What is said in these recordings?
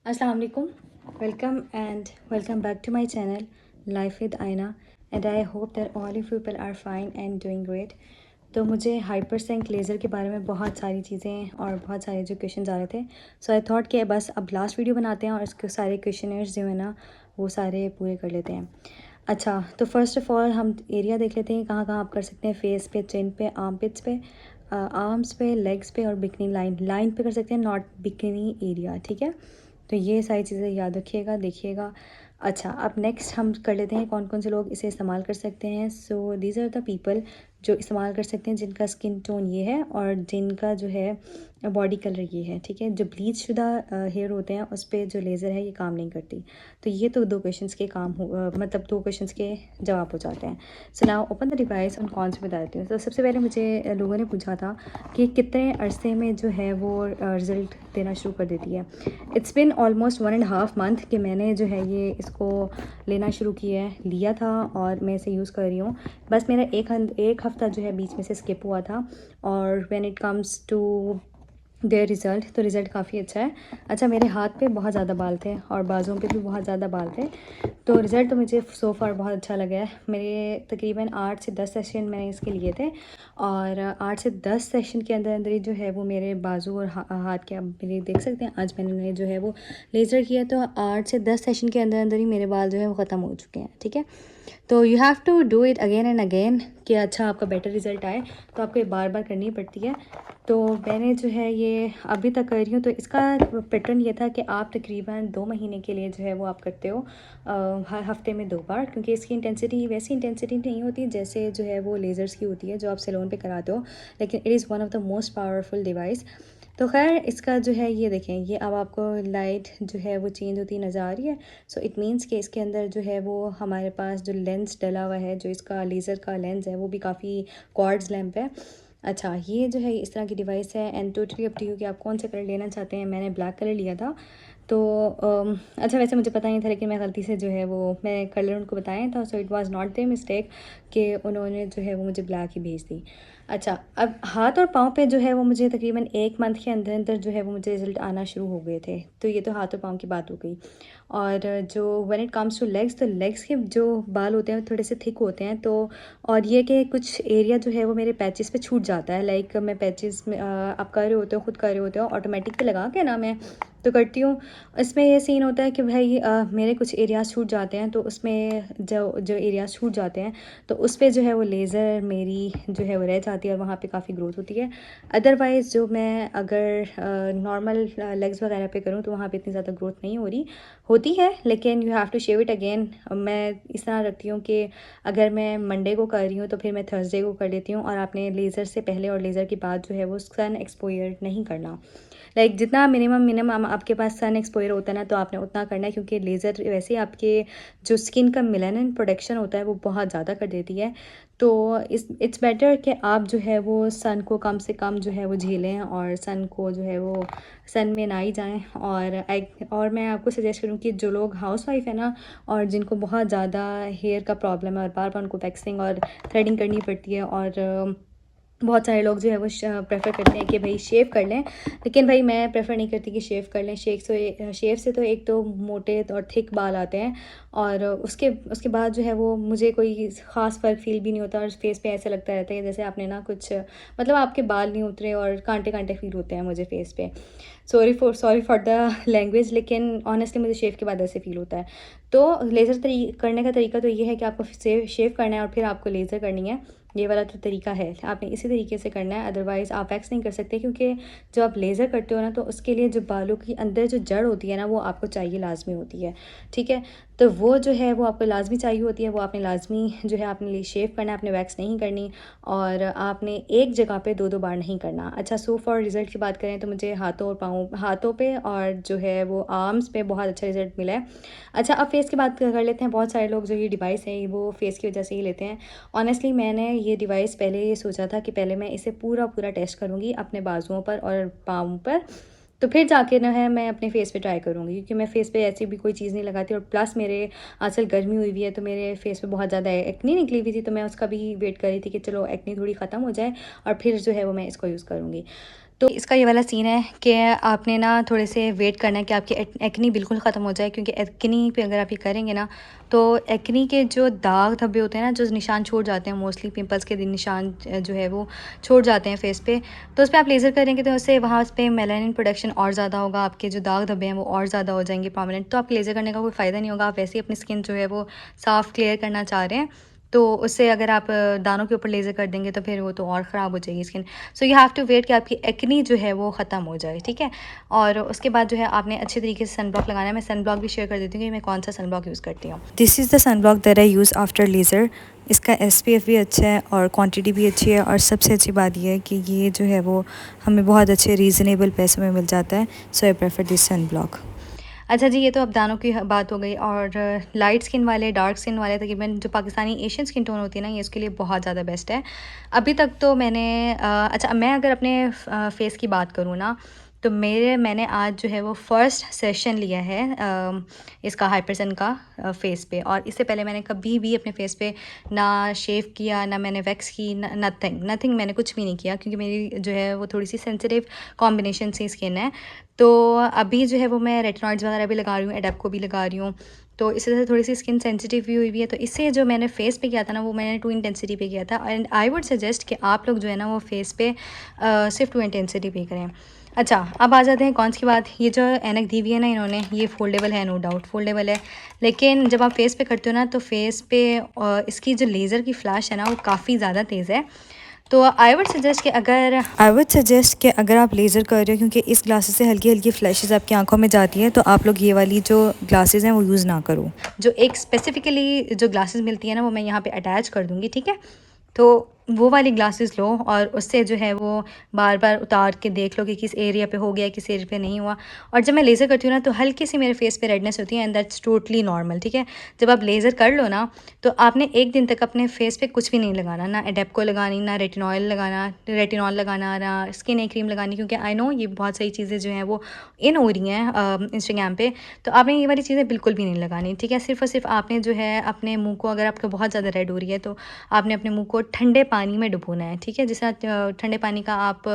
अस्सलाम वालेकुम, welcome back to my channel life with Ayna and I hope that all you people are fine and doing great. तो मुझे हाइपरसेंक laser के बारे में बहुत सारी चीज़ें और बहुत सारे जो क्वेश्चन आ रहे थे, सो आई थॉट कि बस अब लास्ट वीडियो बनाते हैं और इसके सारे क्वेश्चनर्स जो है ना वो सारे पूरे कर लेते हैं। अच्छा, तो फर्स्ट ऑफ़ ऑल हम एरिया देख लेते हैं कहाँ कहाँ आप कर सकते हैं। फेस पे, चिन पे, आर्मपिट्स पे, आर्म्स पे, लेग्स पे और बिकनी लाइन पे कर सकते हैं, नॉट बिकनी एरिया। ठीक है, तो ये सारी चीज़ें याद रखिएगा, देखिएगा। अच्छा, अब नेक्स्ट हम कर लेते हैं कौन कौन से लोग इसे इस्तेमाल कर सकते हैं। So these are the people जो इस्तेमाल कर सकते हैं जिनका स्किन टोन ये है और जिनका जो है बॉडी कलर ये है। ठीक है, जो ब्लीच शुदा हेयर होते हैं उस पर जो लेज़र है ये काम नहीं करती। तो ये तो दो क्वेश्चंस के काम हो मतलब दो क्वेश्चंस के जवाब हो जाते हैं। So now open the device और कौन से बता देती हूँ। तो सबसे पहले मुझे लोगों ने पूछा था कि कितने अरसे में जो है वो रिज़ल्ट देना शुरू कर देती है। इट्स बिन ऑलमोस्ट 1.5 मंथ कि मैंने जो है ये इसको लेना शुरू लिया था और मैं इसे यूज़ कर रही हूँ। बस मेरा एक हफ़्ता जो है बीच में से स्किप हुआ था। और when it comes to their result, तो रिज़ल्ट काफ़ी अच्छा है। अच्छा, मेरे हाथ पे बहुत ज़्यादा बाल थे और बाजुओं पे भी बहुत ज़्यादा बाल थे, तो रिज़ल्ट तो मुझे सो फार बहुत अच्छा लगा है। मेरे तकरीबन 8 से 10 सेशन मैंने इसके लिए थे और 8 से 10 सेशन के अंदर अंदर ही जो है वो मेरे बाजू और हाथ के, आप मेरे देख सकते हैं आज मैंने जो है वो लेज़र किया, तो 8 से 10 सेशन के अंदर अंदर ही मेरे बाल जो है वो ख़त्म हो चुके हैं। ठीक है, तो you have to do it again and again कि अच्छा आपका बेटर रिज़ल्ट आए, तो आपको ये बार बार करनी पड़ती है। तो मैंने जो है ये अभी तक कर रही हूँ। तो इसका पैटर्न ये था कि आप तकरीबन 2 महीने के लिए जो है वो आप करते हो हर हफ्ते में 2 बार, क्योंकि इसकी इंटेंसिटी वैसी इंटेंसिटी नहीं होती जैसे जो है वो लेज़र्स की होती है जो आप सैलून पे कराते हो, लेकिन it is one of the most powerful device. तो खैर इसका जो है ये देखें, ये अब आपको लाइट जो है वो चेंज होती नज़र आ रही है। सो इट मीन्स कि इसके अंदर जो है वो हमारे पास जो लेंस डला हुआ है, जो इसका लेज़र का लेंस है वो भी काफ़ी क्वार्ट्ज लैंप है। अच्छा, ये जो है इस तरह की डिवाइस है and totally up to you कि आप कौन सा कलर लेना चाहते हैं। मैंने ब्लैक कलर लिया था। तो अच्छा, वैसे मुझे पता नहीं था लेकिन मैं गलती से जो है वो मैं कलर उनको बताया था, so it was not their mistake कि उन्होंने जो है वो मुझे ब्लैक ही भेज दी। अच्छा, अब हाथ और पाँव पे जो है वो मुझे तकरीबन 1 मंथ के अंदर अंदर जो है वो मुझे रिज़ल्ट आना शुरू हो गए थे। तो ये तो हाथ और पाँव की बात हो गई। और जो when it comes two legs, तो लेग्स के जो बाल होते हैं वो थोड़े से थिक होते हैं। तो और ये कि कुछ एरिया जो है वो मेरे पैचेस पे छूट जाता है। लाइक मैं पैचेस में आप कर रहे होते हो, खुद कर रहे होते हो, ऑटोमेटिक पे लगा के ना मैं तो करती हूँ। इसमें ये सीन होता है कि भाई मेरे कुछ एरियाज़ छूट जाते हैं, तो उसमें जो जो एरियाज़ छूट जाते हैं तो उस पर जो है वो लेज़र मेरी जो है वो रह जाती है और वहाँ पे काफ़ी ग्रोथ होती है। अदरवाइज़ जो मैं अगर नॉर्मल लेग्स वगैरह पे करूँ तो वहाँ पे इतनी ज़्यादा ग्रोथ नहीं हो रही होती है, लेकिन you have to shave it again. मैं इस तरह रखती हूँ कि अगर मैं मंडे को कर रही हूँ तो फिर मैं थर्सडे को कर लेती हूँ। और आपने लेज़र से पहले और लेज़र के बाद जो है वो सन एक्सपोयर नहीं करना। लाइक जितना मिनिमम आपके पास सन एक्सपोयर होता है ना, तो आपने उतना करना है, क्योंकि लेज़र वैसे ही आपके जो स्किन का मेलानिन प्रोडक्शन होता है वो बहुत ज़्यादा कर देती है। तो इट्स बेटर कि आप जो है वो सन को कम से कम जो है वो झेलें और सन को जो है वो सन में ना ही जाएं। और मैं आपको सजेस्ट करूँ कि जो लोग हाउसवाइफ है ना और जिनको बहुत ज़्यादा हेयर का प्रॉब्लम है और बार बार उनको वैक्सिंग और थ्रेडिंग करनी पड़ती है, और बहुत सारे लोग जो है वो प्रेफर करते हैं कि भाई शेव कर लें, लेकिन भाई मैं प्रेफर नहीं करती कि शेव कर लें। शेव से तो एक तो मोटे और थिक बाल आते हैं, और उसके उसके बाद जो है वो मुझे कोई ख़ास फ़र्क फील भी नहीं होता, और फेस पे ऐसा लगता रहता है जैसे आपने ना कुछ मतलब आपके बाल नहीं उतरे और कांटे कांटे फील होते हैं मुझे फेस पे। सॉरी फॉर द लैंग्वेज, लेकिन ऑनेस्टली मुझे शेव के बाद ऐसे फील होता है। तो लेज़र करने का तरीका तो ये है कि आपको शेव करना है और फिर आपको लेज़र करनी है। ये वाला तो तरीका है, आपने इसी तरीके से करना है। अदरवाइज़ आप वैक्स नहीं कर सकते, क्योंकि जब आप लेज़र करते हो ना तो उसके लिए जो बालों की अंदर जो जड़ होती है ना वो आपको चाहिए, लाजमी होती है। ठीक है, तो वो जो है वो आपको लाजमी चाहिए होती है, वो आपने लाजमी जो है आपने लिए शेव करना है, आपने वैक्स नहीं करनी, और आपने एक जगह पे 2-2 बार नहीं करना। अच्छा, सो फॉर रिज़ल्ट की बात करें तो मुझे हाथों पे और जो है वो आर्म्स पे बहुत अच्छा रिज़ल्ट मिला है। अच्छा, अब फेस की बात कर लेते हैं। बहुत सारे लोग जो ये डिवाइस है वो फेस की वजह से ही लेते हैं। ऑनेस्टली मैंने ये डिवाइस पहले ये सोचा था कि पहले मैं इसे पूरा टेस्ट करूँगी अपने बाजुओं पर और पाँव पर, तो फिर जाके ना है मैं अपने फेस पे ट्राई करूँगी, क्योंकि मैं फेस पे ऐसी भी कोई चीज़ नहीं लगाती। और प्लस मेरे आजकल गर्मी हुई है तो मेरे फेस पे बहुत ज़्यादा एक्नी निकली हुई थी, तो मैं उसका भी वेट कर रही थी कि चलो एक्नी थोड़ी ख़त्म हो जाए और फिर जो है वो मैं इसको यूज़ करूँगी। तो इसका ये वाला सीन है कि आपने ना थोड़े से वेट करना है कि आपकी एक्नी बिल्कुल ख़त्म हो जाए, क्योंकि एक्नी पे अगर आप ये करेंगे ना तो एक्नी के जो दाग धब्बे होते हैं ना, जो निशान छोड़ जाते हैं, मोस्टली पिंपल्स के निशान जो है वो छोड़ जाते हैं फेस पे, तो उस पर आप लेज़र करेंगे तो उससे वहाँ पे मेलानिन प्रोडक्शन और ज़्यादा होगा, आपके जो दाग धब्बे हैं वो और ज़्यादा हो जाएंगे परमानेंट। तो आपके लेज़र करने का कोई फ़ायदा नहीं होगा। आप वैसे ही अपनी स्किन जो है वो साफ़ क्लियर करना चाह रहे हैं, तो उससे अगर आप दानों के ऊपर लेज़र कर देंगे तो फिर वो तो और ख़राब हो जाएगी skin. So you have to wait कि आपकी एक्नी जो है वो ख़त्म हो जाए, ठीक है। और उसके बाद जो है आपने अच्छे तरीके से सन ब्लॉक लगाना है। मैं सन ब्लॉक भी शेयर कर देती हूँ कि मैं कौन सा सन ब्लॉक यूज़ करती हूँ। This is the sun block that I use after laser. इसका SPF भी अच्छा है और क्वांटिटी भी अच्छी है, और सबसे अच्छी बात यह है कि ये जो है वो हमें बहुत अच्छे रीज़नेबल पैसों में मिल जाता है। So I prefer this sun block. अच्छा जी, ये तो अब दानों की बात हो गई। और लाइट स्किन वाले, डार्क स्किन वाले, तकरीबन जो पाकिस्तानी एशियन स्किन टोन होती है ना, ये इसके लिए बहुत ज़्यादा बेस्ट है। अभी तक तो मैंने अच्छा, मैं अगर अपने फेस की बात करूँ ना, तो मैंने आज जो है वो फ़र्स्ट सेशन लिया है इसका हाइपरसन का फेस पे। और इससे पहले मैंने कभी भी अपने फेस पे ना शेव किया, ना मैंने वैक्स की, नथिंग मैंने कुछ भी नहीं किया, क्योंकि मेरी जो है वो थोड़ी सी सेंसिटिव कॉम्बिनेशन से स्किन है। तो अभी जो है वो मैं रेटिनॉइड्स वगैरह भी लगा रही हूँ, एडेप्को भी लगा रही हूँ, तो इस वजह से थोड़ी सी स्किन सेंसिटिव भी हुई है। तो इससे जो मैंने फेस पे किया था ना, वो मैंने 2 इंटेंसिटी पे किया था। एंड आई वुड सजेस्ट कि आप लोग जो है ना वो फेस पे सिर्फ 2 इंटेंसिटी पे करें। अच्छा, अब आ जाते हैं कॉन्स की बात। ये जो ऐनक दी हुई है ना इन्होंने, ये फोल्डेबल है, नो डाउट फोल्डेबल है, लेकिन जब आप फेस पे करते हो ना तो फेस पे इसकी जो लेज़र की फ्लैश है ना वो काफ़ी ज़्यादा तेज़ है। तो आई वुड सजेस्ट कि अगर आप लेज़र कर रहे हो, क्योंकि इस ग्लासेस से हल्की हल्की फ्लैशेस आपकी आंखों में जाती हैं, तो आप लोग ये वाली जो ग्लासेस हैं वो यूज़ ना करो। जो एक स्पेसिफ़िकली जो ग्लासेस मिलती है ना, वो मैं यहाँ पे अटैच कर दूँगी, ठीक है। तो वो वाली ग्लासेस लो, और उससे जो है वो बार बार उतार के देख लो कि किस एरिया पे हो गया, किस एरिया पे नहीं हुआ। और जब मैं लेज़र करती हूँ ना तो हल्की सी मेरे फेस पे रेडनेस होती है, एंड दैट्स टोटली नॉर्मल, ठीक है। जब आप लेज़र कर लो ना तो आपने एक दिन तक अपने फेस पे कुछ भी नहीं लगाना, ना एडेप्को लगानी, ना रेटिनॉल लगाना, ना स्किन ए क्रीम लगानी, क्योंकि आई नो ये बहुत सारी चीज़ें जो हैं वो इन हो रही हैं इंस्टाग्राम पे। तो आपने ये वाली चीज़ें बिल्कुल भी नहीं लगानी, ठीक है। सिर्फ और सिर्फ आपने जो है अपने मुँह को, अगर आपका बहुत ज़्यादा रेड हो रही है तो आपने अपने मुँह को ठंडे पानी में डुबोना है, ठीक है। जिस ठंडे पानी का आप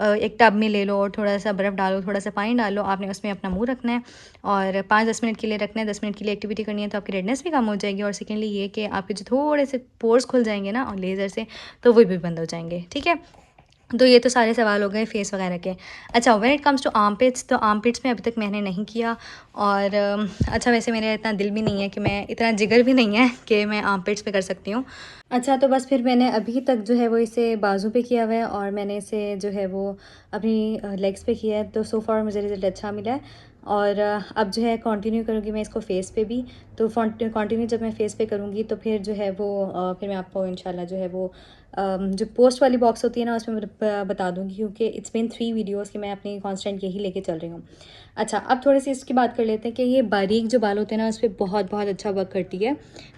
एक टब में ले लो और थोड़ा सा बर्फ़ डालो, थोड़ा सा पानी डालो, आपने उसमें अपना मुँह रखना है और 5-10 मिनट के लिए रखना है। 10 मिनट के लिए एक्टिविटी करनी है तो आपकी रेडनेस भी कम हो जाएगी, और सेकेंडली ये कि आपके जो थोड़े से पोर्स खुल जाएंगे ना और लेज़र से, तो वो भी बंद हो जाएंगे, ठीक है। तो ये तो सारे सवाल हो गए फेस वगैरह के। अच्छा, when it comes to armpits, तो आर्मपिट्स में अभी तक मैंने नहीं किया। और अच्छा, वैसे मेरा इतना दिल भी नहीं है कि मैं, इतना जिगर भी नहीं है कि मैं आर्मपिट्स पे कर सकती हूँ। अच्छा, तो बस फिर मैंने अभी तक जो है वो इसे बाजू पे किया हुआ है, और मैंने इसे जो है वो अपनी लेग्स पे किया है। तो सो फार मुझे रिज़ल्ट अच्छा मिला है, और अब जो है कंटिन्यू करूँगी मैं इसको फेस पे भी। तो कंटिन्यू जब मैं फेस पे करूँगी तो फिर जो है वो फिर मैं आपको इंशाल्लाह जो है वो जो पोस्ट वाली बॉक्स होती है ना उसमें बता दूँगी, क्योंकि इट्स बीन 3 वीडियोज़ कि मैं अपनी कांस्टेंट यही लेके चल रही हूँ। अच्छा, अब थोड़ी सी इसकी बात कर लेते हैं कि ये बारीक जो बाल होते हैं ना उस पर बहुत बहुत अच्छा वर्क करती है।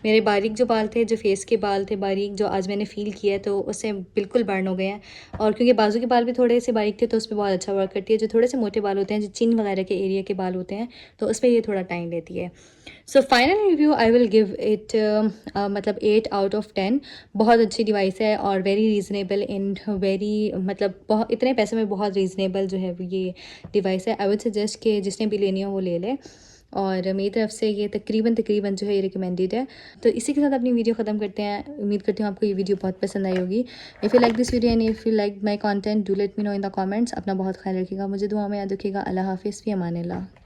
मेरे बारीक जो बाल थे, जो फेस के बाल थे बारीक, जो आज मैंने फ़ील किया है, तो उससे बिल्कुल बर्न हो गए हैं। और क्योंकि बाजू के बाल भी थोड़े से बारीक थे तो उस पर बहुत अच्छा वर्क करती है। जो थोड़े से मोटे बाल होते हैं, जो चिन वगैरह के एरिया के बाल होते हैं, तो उस पर ये थोड़ा टाइम लेती है। So final review I will give it मतलब 8 आउट ऑफ 10। बहुत अच्छी डिवाइस है और वेरी रीज़नेबल इन वेरी, मतलब बहुत इतने पैसे में बहुत रीज़नेबल जो है ये डिवाइस है। आई वुड सजेस्ट कि जिसने भी लेनी हो वो ले ले, और मेरी तरफ से ये तकरीबन जो है ये रिकमेंडेड है। तो इसी के साथ अपनी वीडियो ख़त्म करते हैं। उम्मीद करती हूँ आपको ये वीडियो बहुत पसंद आई होगी। If you like this video and if you like my content, do let me know in the comments. अपना बहुत ख्याल रखिएगा, मुझे दुआ में याद रखिएगा। अल्लाह हाफिज़, फ़ी अमान अल्लाह।